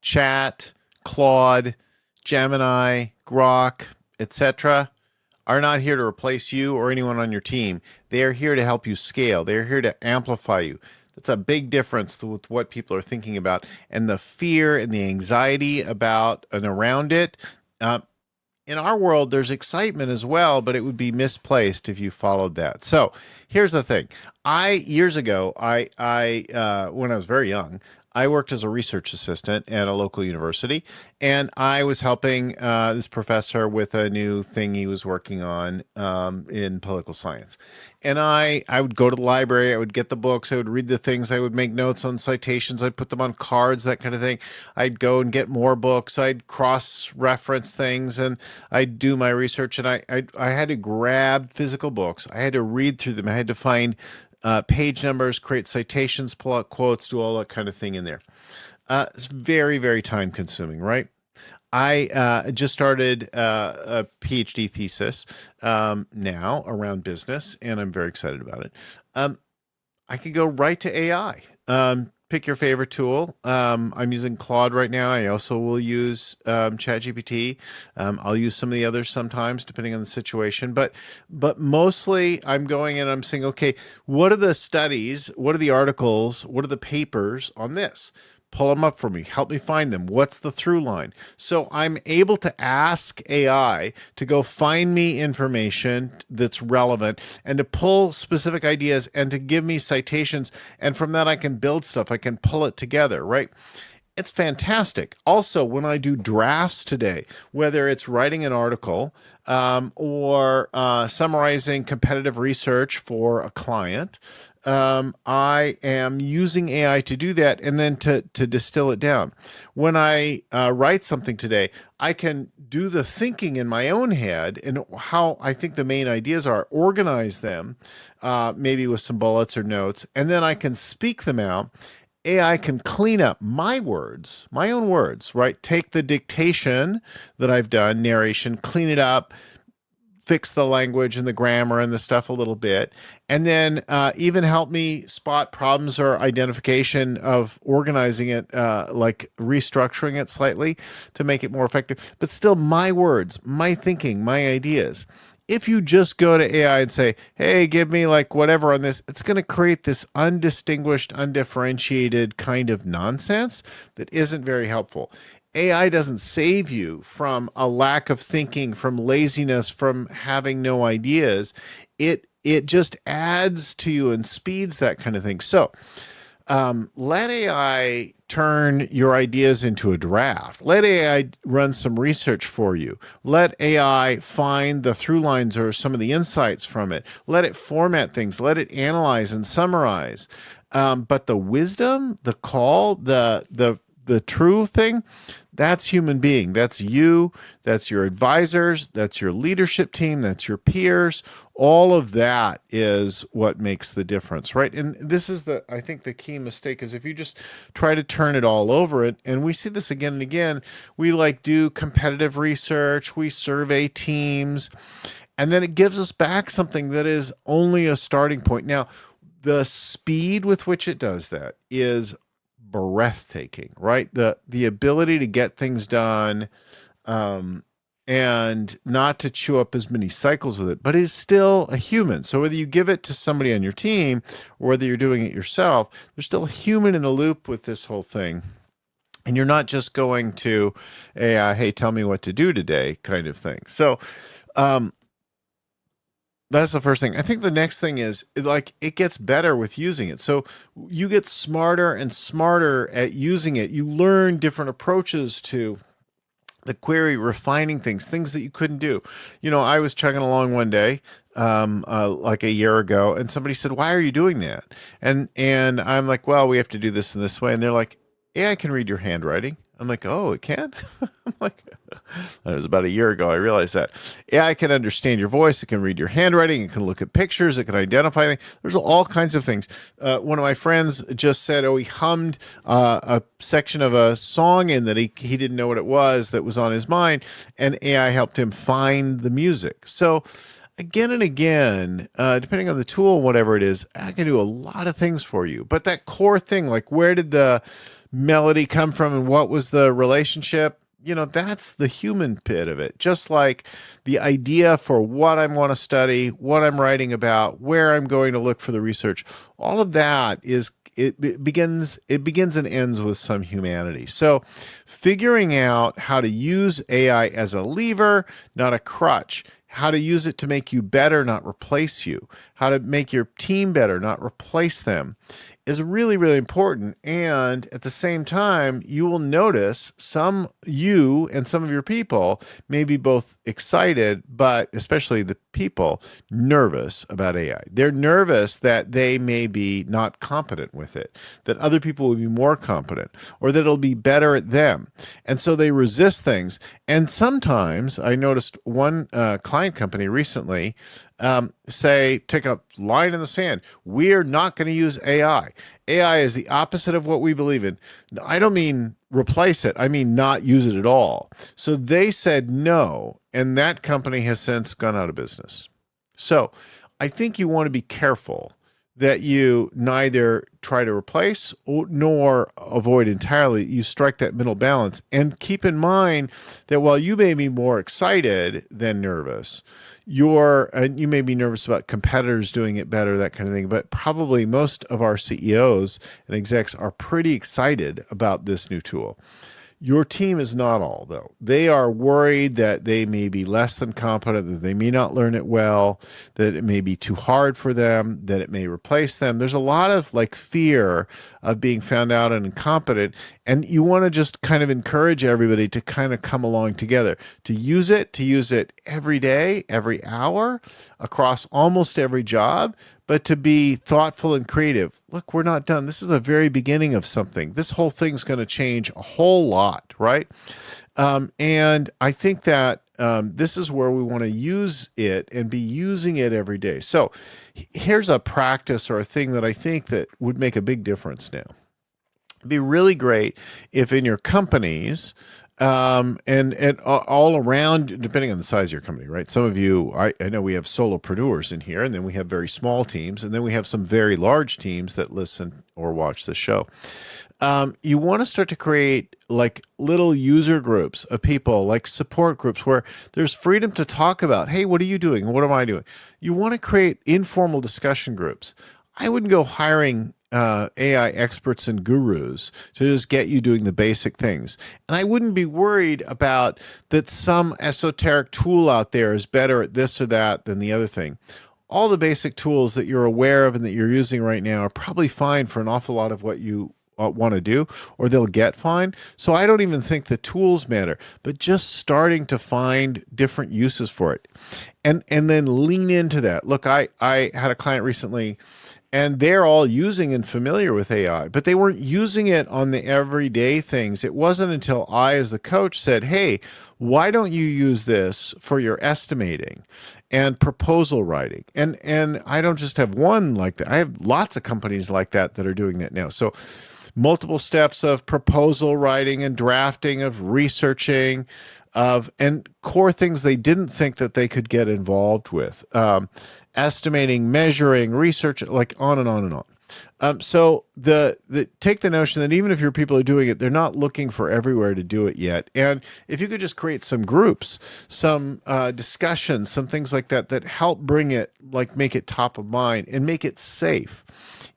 Chat, Claude, Gemini, Grok, etc., are not here to replace you or anyone on your team. They are here to help you scale. They're here to amplify you. That's a big difference with what people are thinking about. And the fear and the anxiety about and around it. In our world, there's excitement as well, but it would be misplaced if you followed that. So here's the thing. Years ago, when I was very young, I worked as a research assistant at a local university, and I was helping this professor with a new thing he was working on in political science. And I would go to the library, I would get the books, I would read the things, I would make notes on citations, I'd put them on cards, that kind of thing. I'd go and get more books, I'd cross-reference things, and I'd do my research, and I had to grab physical books. I had to read through them. I had to find page numbers, create citations, pull out quotes, do all that kind of thing in there. It's very, very time consuming, right? I just started a PhD thesis now around business, and I'm very excited about it. I could go right to AI. Pick your favorite tool. I'm using Claude right now. I also will use ChatGPT. I'll use some of the others sometimes, depending on the situation. But mostly, I'm going and I'm saying, okay, what are the studies? What are the articles? What are the papers on this? Pull them up for me. Help me find them. What's the through line? So I'm able to ask AI to go find me information that's relevant and to pull specific ideas and to give me citations. And from that, I can build stuff. I can pull it together, right? It's fantastic. Also, when I do drafts today, whether it's writing an article or summarizing competitive research for a client, I am using AI to do that and then to distill it down. When I write something today, I can do the thinking in my own head and how I think the main ideas are, organize them, maybe with some bullets or notes, and then I can speak them out. AI can clean up my words, my own words, right? Take the dictation that I've done, narration, clean it up, fix the language and the grammar and the stuff a little bit, and then even help me spot problems or identification of organizing it, like restructuring it slightly to make it more effective. But still my words, my thinking, my ideas. If you just go to AI and say, hey, give me like whatever on this, it's going to create this undistinguished, undifferentiated kind of nonsense that isn't very helpful. AI doesn't save you from a lack of thinking, from laziness, from having no ideas. It just adds to you and speeds that kind of thing. So let AI turn your ideas into a draft. Let AI run some research for you. Let AI find the through lines or some of the insights from it. Let it format things. Let it analyze and summarize. But the wisdom, the call, the true thing, that's human being. That's you. That's your advisors. That's your leadership team. That's your peers. All of that is what makes the difference, right? And this is I think the key mistake is if you just try to turn it all over it, and we see this again and again, we like do competitive research, we survey teams, and then it gives us back something that is only a starting point. Now, the speed with which it does that is breathtaking, right? The ability to get things done and not to chew up as many cycles with it, but it's still a human. So whether you give it to somebody on your team or whether you're doing it yourself, there's still a human in the loop with this whole thing. And you're not just going to a, hey, tell me what to do today kind of thing. So that's the first thing. I think the next thing is it gets better with using it. So you get smarter and smarter at using it. You learn different approaches to the query, refining things that you couldn't do. You know, I was chugging along one day, like a year ago, and somebody said, "Why are you doing that?" And I'm like, "Well, we have to do this in this way." And they're like, "AI can read your handwriting." I'm like, "Oh, it can?" I'm like, that was about a year ago. I realized that AI can understand your voice. It can read your handwriting. It can look at pictures. It can identify things. There's all kinds of things. One of my friends just said, he hummed a section of a song in that he didn't know what it was that was on his mind, and AI helped him find the music. So again and again, depending on the tool, whatever it is, I can do a lot of things for you. But that core thing, like where did the melody come from and what was the relationship? That's the human bit of it. Just like the idea for what I want to study, what I'm writing about, where I'm going to look for the research, all of that it begins and ends with some humanity. So figuring out how to use AI as a lever, not a crutch, how to use it to make you better, not replace you, how to make your team better, not replace them, is really, really important. And at the same time, you will notice you and some of your people may be both excited, but especially the people, nervous about AI. They're nervous that they may be not competent with it, that other people will be more competent, or that it'll be better at them. And so they resist things. And sometimes I noticed one client company recently take a line in the sand. We're not going to use AI. AI is the opposite of what we believe in. I don't mean replace it. I mean not use it at all. So they said no, and that company has since gone out of business. So I think you want to be careful that you neither try to replace nor avoid entirely. You strike that middle balance. And keep in mind that while you may be more excited than nervous, you may be nervous about competitors doing it better, that kind of thing, but probably most of our CEOs and execs are pretty excited about this new tool. Your team is not all, though. They are worried that they may be less than competent, that they may not learn it well, that it may be too hard for them, that it may replace them. There's a lot of fear of being found out and incompetent, and you want to just kind of encourage everybody to kind of come along together, to use it every day, every hour, across almost every job, but to be thoughtful and creative. Look, we're not done. This is the very beginning of something. This whole thing's going to change a whole lot, right? And I think that this is where we want to use it and be using it every day. So here's a practice or a thing that I think that would make a big difference now. It'd be really great if in your companies, and all around, depending on the size of your company, right? Some of you, I know we have solopreneurs in here, and then we have very small teams, and then we have some very large teams that listen or watch the show. You want to start to create little user groups of people, like support groups where there's freedom to talk about, hey, what are you doing? What am I doing? You want to create informal discussion groups. I wouldn't go hiring AI experts and gurus to just get you doing the basic things. And I wouldn't be worried about that some esoteric tool out there is better at this or that than the other thing. All the basic tools that you're aware of and that you're using right now are probably fine for an awful lot of what you want to do, or they'll get fine. So I don't even think the tools matter, but just starting to find different uses for it and then lean into that. Look, I had a client recently, and they're all using and familiar with AI, but they weren't using it on the everyday things. It wasn't until I, as the coach, said, hey, why don't you use this for your estimating and proposal writing? And I don't just have one like that. I have lots of companies like that are doing that now. So multiple steps of proposal writing and drafting, of researching, and core things they didn't think that they could get involved with. Estimating, measuring, research, like on and on and on. So take the notion that even if your people are doing it, they're not looking for everywhere to do it yet. And if you could just create some groups, some discussions, some things like that help bring it, make it top of mind and make it safe,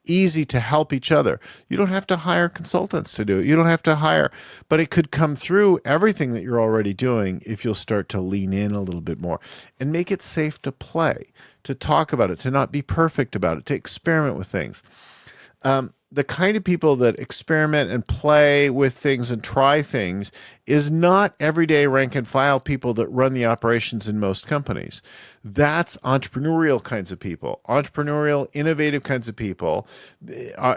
easy to help each other. You don't have to hire consultants to do it. You don't have to hire, but it could come through everything that you're already doing if you'll start to lean in a little bit more and make it safe to play, to talk about it, to not be perfect about it, to experiment with things. The kind of people that experiment and play with things and try things is not everyday rank and file people that run the operations in most companies. That's entrepreneurial kinds of people, entrepreneurial, innovative kinds of people,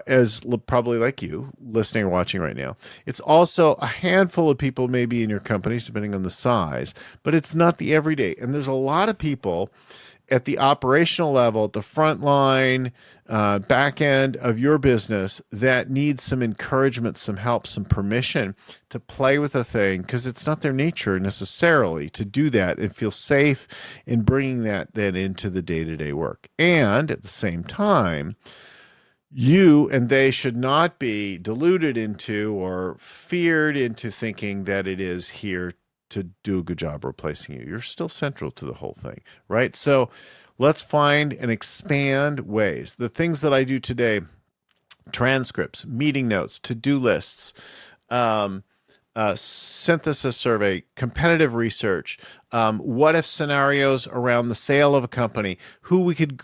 as probably like you listening or watching right now. It's also a handful of people maybe in your companies, depending on the size, but it's not the everyday. And there's a lot of people at the operational level, at the front line, back end of your business that need some encouragement, some help, some permission to play with a thing, because it's not their nature necessarily to do that and feel safe in bringing that then into the day-to-day work. And at the same time, You and they should not be deluded into or feared into thinking that it is here to do a good job replacing you. You're still central to the whole thing, right? So let's find and expand ways. The things that I do today, transcripts, meeting notes, to-do lists, synthesis survey, competitive research, what if scenarios around the sale of a company, who we could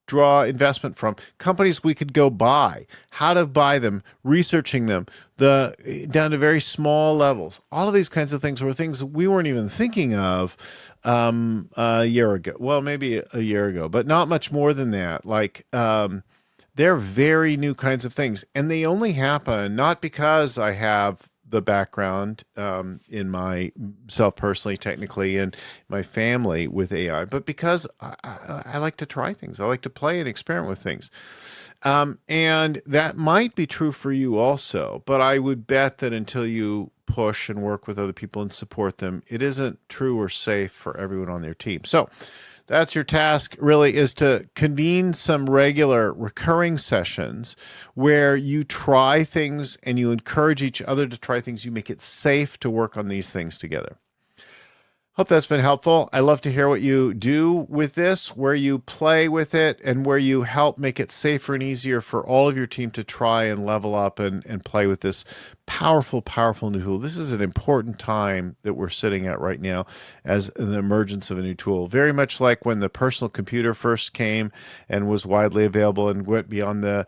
draw investment from, companies we could go buy, how to buy them, researching them, down to very small levels. All of these kinds of things were things that we weren't even thinking of a year ago. Well, maybe a year ago, but not much more than that. Like, they're very new kinds of things, and they only happen not because I have the background in myself personally, technically, and my family with AI, but because I like to try things. I like to play and experiment with things. And that might be true for you also, but I would bet that until you push and work with other people and support them, it isn't true or safe for everyone on their team. So that's your task, really, is to convene some regular recurring sessions where you try things and you encourage each other to try things. You make it safe to work on these things together. Hope that's been helpful. I love to hear what you do with this, where you play with it, and where you help make it safer and easier for all of your team to try and level up and play with this powerful, powerful new tool. This is an important time that we're sitting at right now as an emergence of a new tool. Very much like when the personal computer first came and was widely available and went beyond the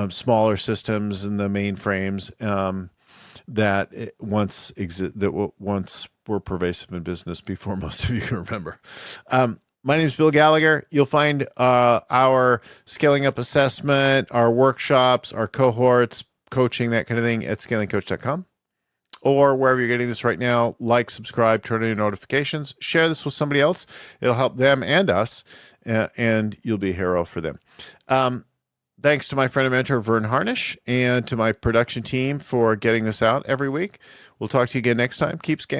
smaller systems and the mainframes. That once were pervasive in business before most of you can remember. My name is Bill Gallagher. You'll find our scaling up assessment, our workshops, our cohorts, coaching, that kind of thing at scalingcoach.com. Or wherever you're getting this right now, like, subscribe, turn on your notifications, share this with somebody else. It'll help them and us, and you'll be a hero for them. Thanks to my friend and mentor, Vern Harnish, and to my production team for getting this out every week. We'll talk to you again next time. Keep scaling.